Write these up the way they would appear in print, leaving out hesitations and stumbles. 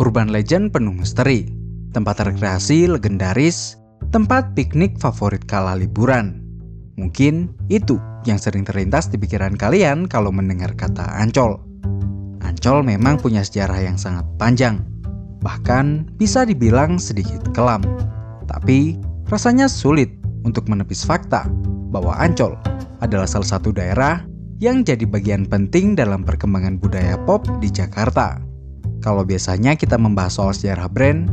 Urban legend penuh misteri, tempat rekreasi legendaris, tempat piknik favorit kala liburan. Mungkin itu yang sering terlintas di pikiran kalian kalau mendengar kata Ancol. Ancol memang punya sejarah yang sangat panjang, bahkan bisa dibilang sedikit kelam. Tapi rasanya sulit untuk menepis fakta bahwa Ancol adalah salah satu daerah yang jadi bagian penting dalam perkembangan budaya pop di Jakarta. Kalau biasanya kita membahas soal sejarah brand,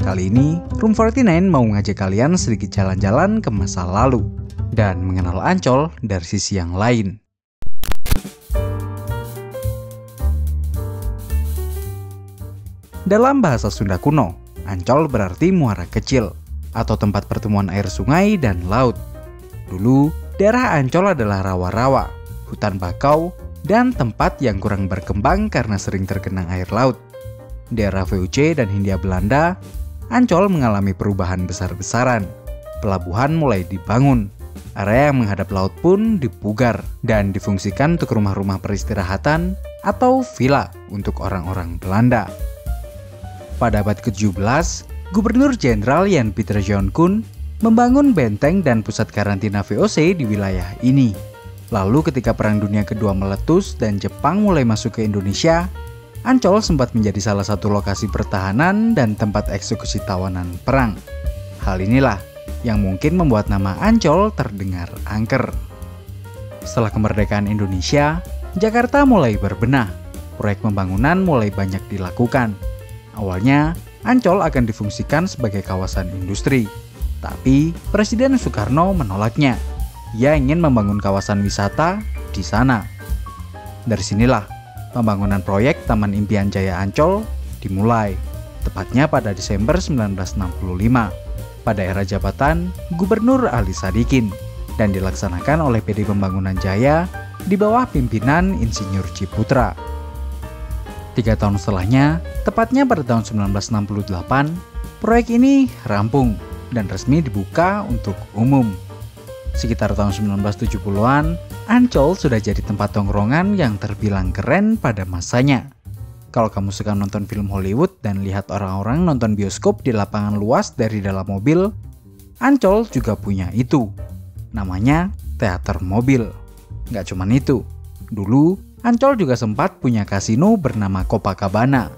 kali ini Room 49 mau ngajak kalian sedikit jalan-jalan ke masa lalu dan mengenal Ancol dari sisi yang lain. Dalam bahasa Sunda kuno, Ancol berarti muara kecil atau tempat pertemuan air sungai dan laut. Dulu, daerah Ancol adalah rawa-rawa, hutan bakau, dan tempat yang kurang berkembang karena sering tergenang air laut. Di era VOC dan Hindia Belanda, Ancol mengalami perubahan besar-besaran. Pelabuhan mulai dibangun, area yang menghadap laut pun dipugar dan difungsikan untuk rumah-rumah peristirahatan atau villa untuk orang-orang Belanda. Pada abad ke-17, Gubernur Jenderal Jan Pieter Joon Koen membangun benteng dan pusat karantina VOC di wilayah ini. Lalu ketika Perang Dunia Kedua meletus dan Jepang mulai masuk ke Indonesia, Ancol sempat menjadi salah satu lokasi pertahanan dan tempat eksekusi tawanan perang. Hal inilah yang mungkin membuat nama Ancol terdengar angker. Setelah kemerdekaan Indonesia, Jakarta mulai berbenah. Proyek pembangunan mulai banyak dilakukan. Awalnya, Ancol akan difungsikan sebagai kawasan industri. Tapi, Presiden Soekarno menolaknya. Ia ingin membangun kawasan wisata di sana. Dari sinilah, pembangunan proyek Taman Impian Jaya Ancol dimulai, tepatnya pada Desember 1965, pada era jabatan Gubernur Ali Sadikin, dan dilaksanakan oleh PD Pembangunan Jaya di bawah pimpinan Insinyur Ciputra. 3 tahun setelahnya, tepatnya pada tahun 1968, proyek ini rampung dan resmi dibuka untuk umum. Sekitar tahun 1970-an, Ancol sudah jadi tempat tongkrongan yang terbilang keren pada masanya. Kalau kamu suka nonton film Hollywood dan lihat orang-orang nonton bioskop di lapangan luas dari dalam mobil, Ancol juga punya itu. Namanya teater mobil. Nggak cuman itu, dulu Ancol juga sempat punya kasino bernama Copacabana.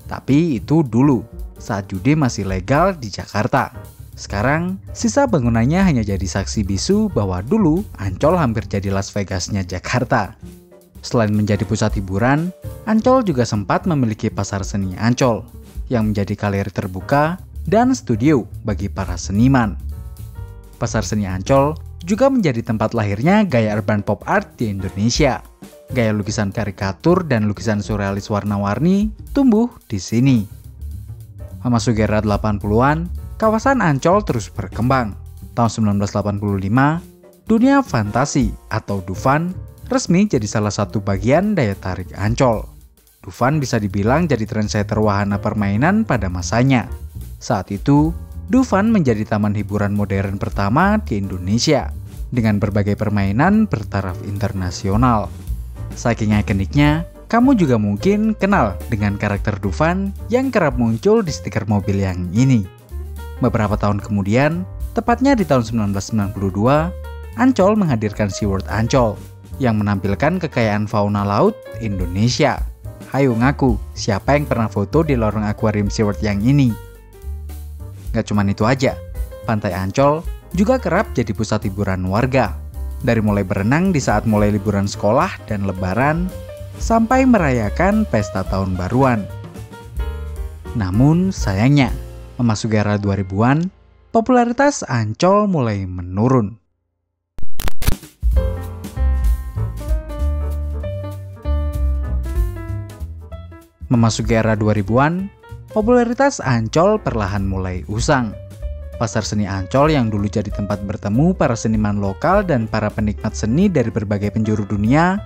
Tapi itu dulu, saat judi masih legal di Jakarta. Sekarang, sisa bangunannya hanya jadi saksi bisu bahwa dulu Ancol hampir jadi Las Vegasnya Jakarta. Selain menjadi pusat hiburan, Ancol juga sempat memiliki pasar seni Ancol, yang menjadi galeri terbuka dan studio bagi para seniman. Pasar seni Ancol juga menjadi tempat lahirnya gaya urban pop art di Indonesia. Gaya lukisan karikatur dan lukisan surrealis warna-warni tumbuh di sini. Memasuki era 80-an, kawasan Ancol terus berkembang. Tahun 1985, dunia fantasi atau Dufan resmi jadi salah satu bagian daya tarik Ancol. Dufan bisa dibilang jadi trendsetter wahana permainan pada masanya. Saat itu, Dufan menjadi taman hiburan modern pertama di Indonesia dengan berbagai permainan bertaraf internasional. Saking ikoniknya, kamu juga mungkin kenal dengan karakter Dufan yang kerap muncul di stiker mobil yang ini. Beberapa tahun kemudian, tepatnya di tahun 1992, Ancol menghadirkan SeaWorld Ancol yang menampilkan kekayaan fauna laut Indonesia. Hayo ngaku, siapa yang pernah foto di lorong akuarium SeaWorld yang ini? Gak cuman itu aja, Pantai Ancol juga kerap jadi pusat hiburan warga. Dari mulai berenang di saat mulai liburan sekolah dan lebaran, sampai merayakan pesta tahun baruan. Namun sayangnya, memasuki era 2000-an, popularitas Ancol mulai menurun. Memasuki era 2000-an, popularitas Ancol perlahan mulai usang. Pasar seni Ancol yang dulu jadi tempat bertemu para seniman lokal dan para penikmat seni dari berbagai penjuru dunia,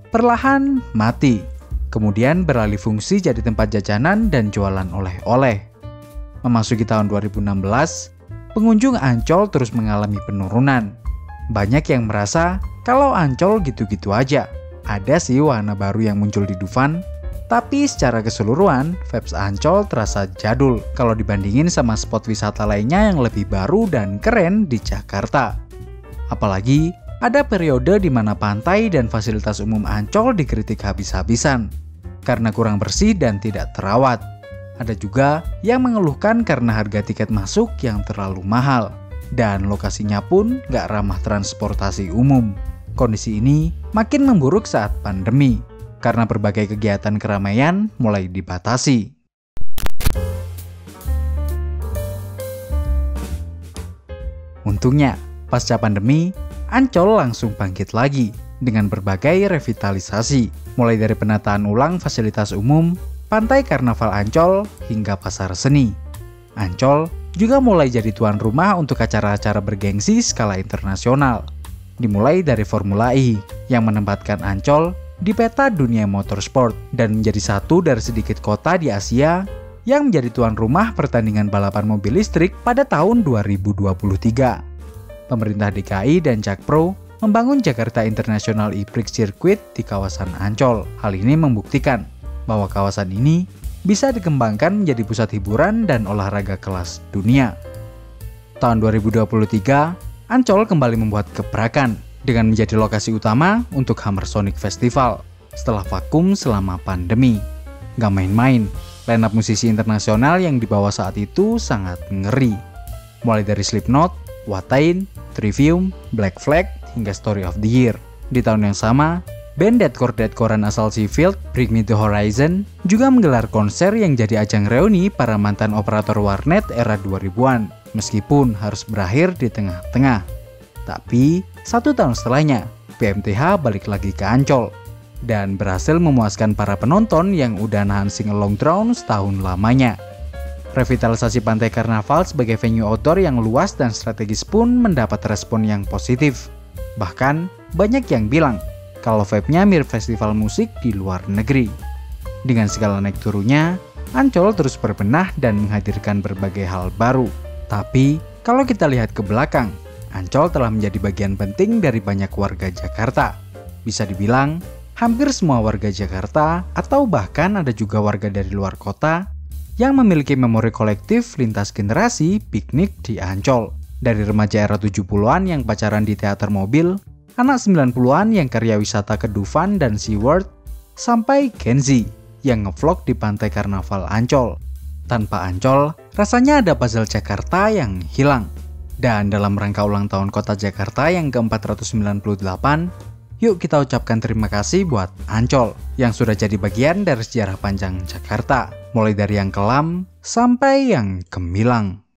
perlahan mati. Kemudian beralih fungsi jadi tempat jajanan dan jualan oleh-oleh. Memasuki tahun 2016, pengunjung Ancol terus mengalami penurunan. Banyak yang merasa kalau Ancol gitu-gitu aja. Ada sih wahana baru yang muncul di Dufan, Tapi secara keseluruhan, vibes Ancol terasa jadul kalau dibandingin sama spot wisata lainnya yang lebih baru dan keren di Jakarta. Apalagi, ada periode di mana pantai dan fasilitas umum Ancol dikritik habis-habisan karena kurang bersih dan tidak terawat. Ada juga yang mengeluhkan karena harga tiket masuk yang terlalu mahal dan lokasinya pun gak ramah transportasi umum. Kondisi ini makin memburuk saat pandemi karena berbagai kegiatan keramaian mulai dibatasi. Untungnya, pasca pandemi, Ancol langsung bangkit lagi dengan berbagai revitalisasi, mulai dari penataan ulang fasilitas umum, pantai karnaval Ancol, hingga pasar seni. Ancol juga mulai jadi tuan rumah untuk acara-acara bergengsi skala internasional, dimulai dari Formula E yang menempatkan Ancol di peta dunia motorsport dan menjadi satu dari sedikit kota di Asia yang menjadi tuan rumah pertandingan balapan mobil listrik pada tahun 2023. Pemerintah DKI dan Jakpro membangun Jakarta International E-Prix Circuit di kawasan Ancol. Hal ini membuktikan bahwa kawasan ini bisa dikembangkan menjadi pusat hiburan dan olahraga kelas dunia. Tahun 2023, Ancol kembali membuat gebrakan dengan menjadi lokasi utama untuk Hammer Sonic Festival setelah vakum selama pandemi. Gak main-main, line up musisi internasional yang dibawa saat itu sangat ngeri. Mulai dari Slipknot, Watain, Trivium, Black Flag, hingga Story of the Year. Di tahun yang sama, band deathcore-deathcorean asal Sheffield, Bring Me The Horizon, juga menggelar konser yang jadi ajang reuni para mantan operator warnet era 2000-an, meskipun harus berakhir di tengah-tengah. Tapi, 1 tahun setelahnya, PMTH balik lagi ke Ancol, dan berhasil memuaskan para penonton yang udah nahan sing-along drown setahun lamanya. Revitalisasi Pantai Karnaval sebagai venue outdoor yang luas dan strategis pun mendapat respon yang positif. Bahkan, banyak yang bilang kalau vibe-nya mirip festival musik di luar negeri. Dengan segala naik turunnya, Ancol terus berbenah dan menghadirkan berbagai hal baru. Tapi, kalau kita lihat ke belakang, Ancol telah menjadi bagian penting dari banyak warga Jakarta. Bisa dibilang, hampir semua warga Jakarta atau bahkan ada juga warga dari luar kota yang memiliki memori kolektif lintas generasi piknik di Ancol. Dari remaja era 70-an yang pacaran di teater mobil, anak 90-an yang karya wisata ke Dufan dan SeaWorld, sampai Gen Z yang ngevlog di Pantai Karnaval Ancol. Tanpa Ancol, rasanya ada puzzle Jakarta yang hilang. Dan dalam rangka ulang tahun Kota Jakarta yang ke-498, yuk kita ucapkan terima kasih buat Ancol yang sudah jadi bagian dari sejarah panjang Jakarta, mulai dari yang kelam sampai yang gemilang.